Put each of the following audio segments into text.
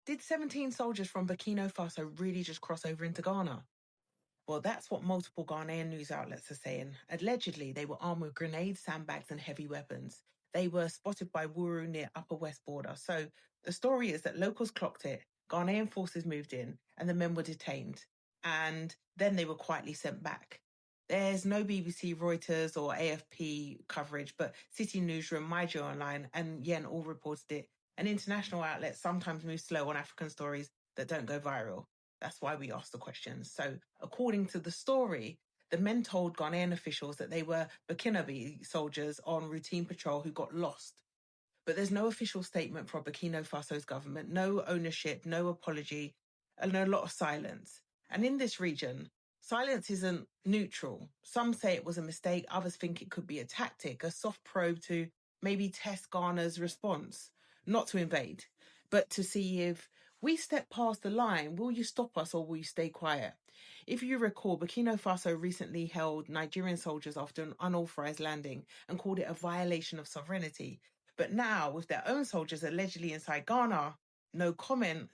Did 17 soldiers from Burkina Faso really just cross over into Ghana? Well, that's what multiple Ghanaian news outlets are saying. Allegedly, they were armed with grenades, sandbags, and heavy weapons. They were spotted by Wuru near Upper West border. So the story is that locals clocked it, Ghanaian forces moved in, and the men were detained. And then they were quietly sent back. There's no BBC, Reuters, or AFP coverage, but City Newsroom, MyJo Online, and Yen all reported it. And international outlets sometimes move slow on African stories that don't go viral. That's why we asked the questions. So, according to the story, the men told Ghanaian officials that they were Burkinabe soldiers on routine patrol who got lost. But there's no official statement from Burkina Faso's government, no ownership, no apology, and a lot of silence. And in this region, silence isn't neutral. Some say it was a mistake, others think it could be a tactic, a soft probe to maybe test Ghana's response, not to invade, but to see if we step past the line, will you stop us or will you stay quiet? If you recall, Burkina Faso recently held Nigerian soldiers after an unauthorized landing and called it a violation of sovereignty. But now, with their own soldiers allegedly inside Ghana, no comment.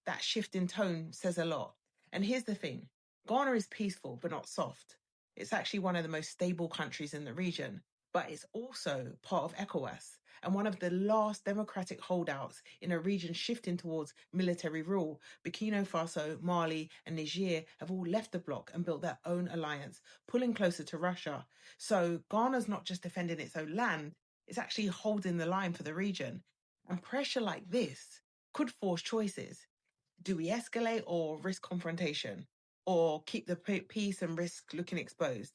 That shift in tone says a lot. And here's the thing, Ghana is peaceful, but not soft. It's actually one of the most stable countries in the region, but it's also part of ECOWAS and one of the last democratic holdouts in a region shifting towards military rule. Burkina Faso, Mali, and Niger have all left the bloc and built their own alliance, pulling closer to Russia. So Ghana's not just defending its own land, it's actually holding the line for the region. And pressure like this could force choices. Do we escalate or risk confrontation? Or keep the peace and risk looking exposed?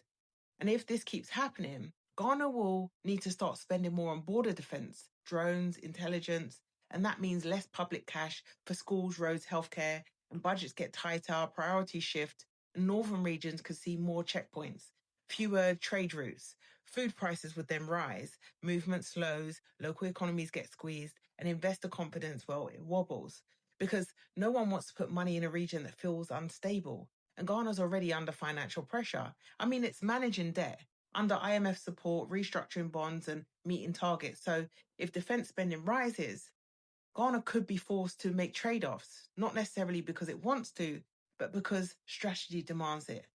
And if this keeps happening, Ghana will need to start spending more on border defense, drones, intelligence, and that means less public cash for schools, roads, healthcare, and budgets get tighter, priorities shift, and northern regions could see more checkpoints, fewer trade routes. Food prices would then rise, movement slows, local economies get squeezed, and investor confidence, well, it wobbles. Because no one wants to put money in a region that feels unstable. And Ghana's already under financial pressure. I mean, it's managing debt, under IMF support, restructuring bonds, and meeting targets. So if defense spending rises, Ghana could be forced to make trade-offs, not necessarily because it wants to, but because strategy demands it.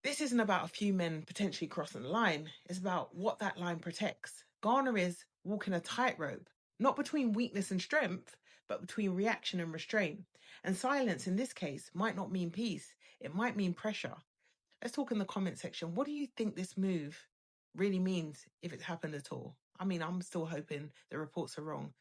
This isn't about a few men potentially crossing the line. It's about what that line protects. Ghana is walking a tightrope, not between weakness and strength, but between reaction and restraint. And silence in this case might not mean peace. It might mean pressure. Let's talk in the comment section. What do you think this move really means if it's happened at all? I mean, I'm still hoping the reports are wrong.